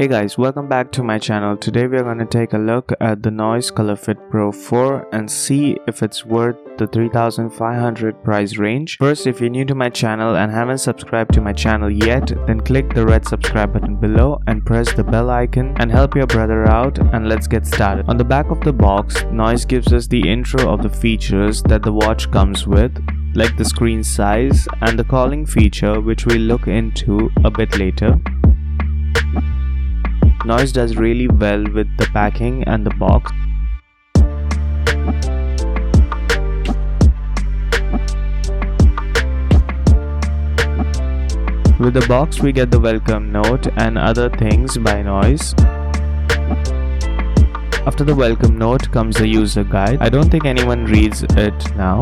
Hey guys, welcome back to my channel. Today we are going to take a look at the Noise Colorfit Pro 4 and see if it's worth the 3,500 price range. First, if you're new to my channel and haven't subscribed to my channel yet, then click the red subscribe button below and press the bell icon and help your brother out, and let's get started. On the back of the box, Noise gives us the intro of the features that the watch comes with, like the screen size and the calling feature, which we'll look into a bit later. Noise does really well with the packing and the box. With the box we get the welcome note and other things by Noise. After the welcome note comes the user guide. I don't think anyone reads it now.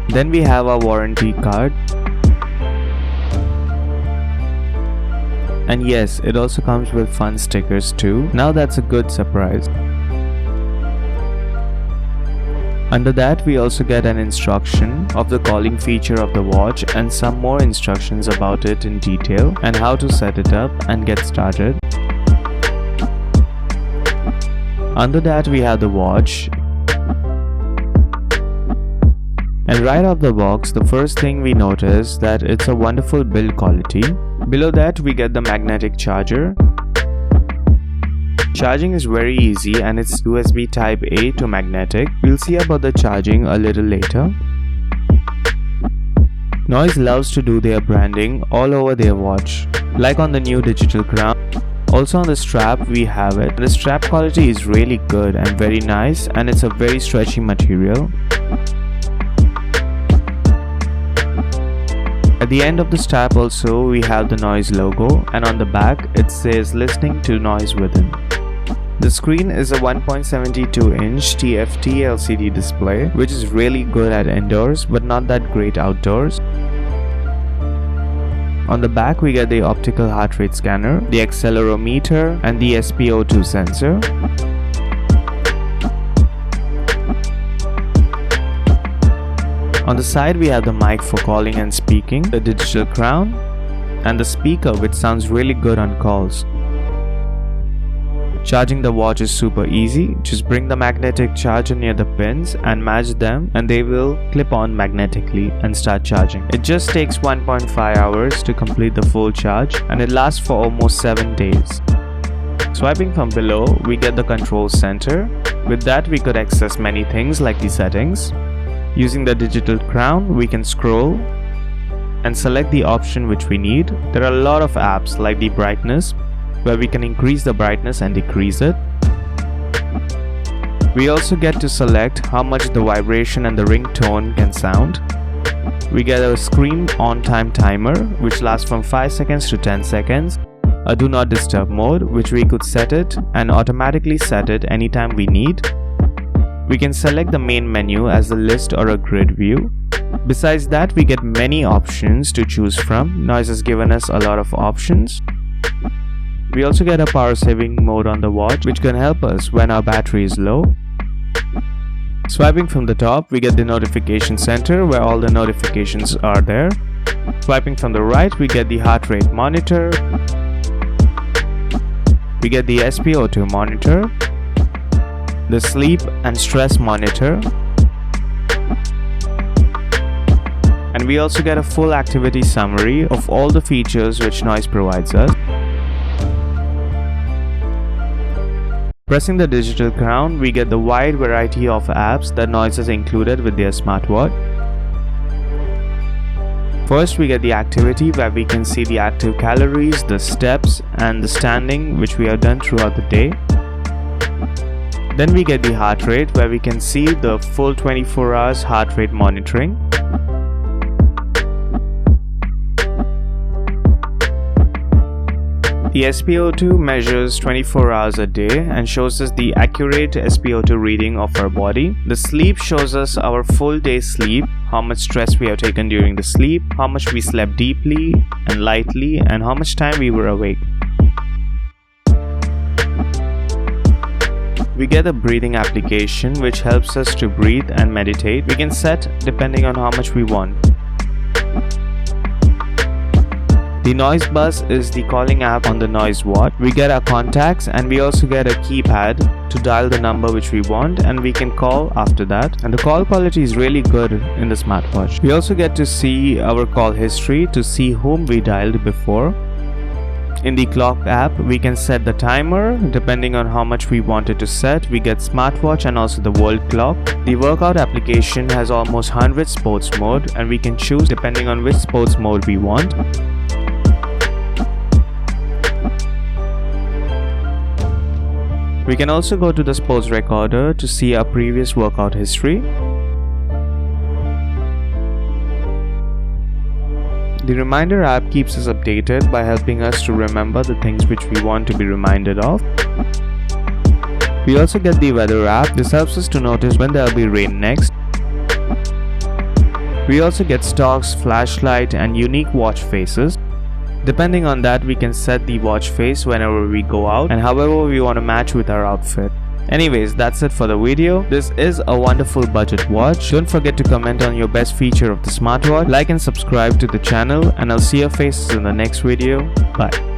Then we have our warranty card. And yes, it also comes with fun stickers too. Now that's a good surprise. Under that we also get an instruction of the calling feature of the watch and some more instructions about it in detail and how to set it up and get started. Under that we have the watch. And right off the box, the first thing we notice that it's a wonderful build quality. Below that we get the magnetic charger. Charging is very easy and it's USB type A to magnetic. We'll see about the charging a little later. Noise loves to do their branding all over their watch, like on the new digital crown. Also on the strap we have it. The strap quality is really good and very nice, and it's a very stretchy material. At the end of the strap also we have the Noise logo, and on the back it says listening to noise within. The screen is a 1.72-inch TFT LCD display, which is really good at indoors but not that great outdoors. On the back we get the optical heart rate scanner, the accelerometer and the SpO2 sensor. On the side we have the mic for calling and speaking, the digital crown, and the speaker, which sounds really good on calls. Charging the watch is super easy. Just bring the magnetic charger near the pins and match them, and they will clip on magnetically and start charging. It just takes 1.5 hours to complete the full charge, and it lasts for almost 7 days. Swiping from below we get the control center. With that we could access many things like the settings. Using the digital crown we can scroll and select the option which we need. There are a lot of apps like the brightness, where we can increase the brightness and decrease it. We also get to select how much the vibration and the ringtone can sound. We get a screen on time timer, which lasts from 5 seconds to 10 seconds. A do not disturb mode, which we could set it and automatically set it anytime we need. We can select the main menu as a list or a grid view. Besides that we get many options to choose from. Noise has given us a lot of options. We also get a power saving mode on the watch, which can help us when our battery is low. Swiping from the top we get the notification center, where all the notifications are there. Swiping from the right we get the heart rate monitor. We get the SpO2 monitor, the sleep and stress monitor, and we also get a full activity summary of all the features which Noise provides us. Pressing the digital crown we get the wide variety of apps that Noise has included with their smartwatch. First we get the activity, where we can see the active calories, the steps and the standing which we have done throughout the day. Then we get the heart rate, where we can see the full 24 hours heart rate monitoring. The SpO2 measures 24 hours a day and shows us the accurate SpO2 reading of our body. The sleep shows us our full day sleep, how much stress we have taken during the sleep, how much we slept deeply and lightly, and how much time we were awake. We get a breathing application which helps us to breathe and meditate. We can set depending on how much we want. The noise bus is the calling app on the noise watch. We get our contacts and we also get a keypad to dial the number which we want, and we can call after that. And the call quality is really good in the smartwatch. We also get to see our call history to see whom we dialed before. In the clock app, we can set the timer depending on how much we wanted to set. We get smartwatch and also the world clock. The workout application has almost 100 sports mode, and we can choose depending on which sports mode we want. We can also go to the sports recorder to see our previous workout history. The reminder app keeps us updated by helping us to remember the things which we want to be reminded of. We also get the weather app. This helps us to notice when there will be rain next. We also get stocks, flashlight and unique watch faces. Depending on that, we can set the watch face whenever we go out and however we want to match with our outfit. Anyways, that's it for the video. This is a wonderful budget watch. Don't forget to comment on your best feature of the smartwatch, like and subscribe to the channel, and I'll see your faces in the next video. Bye.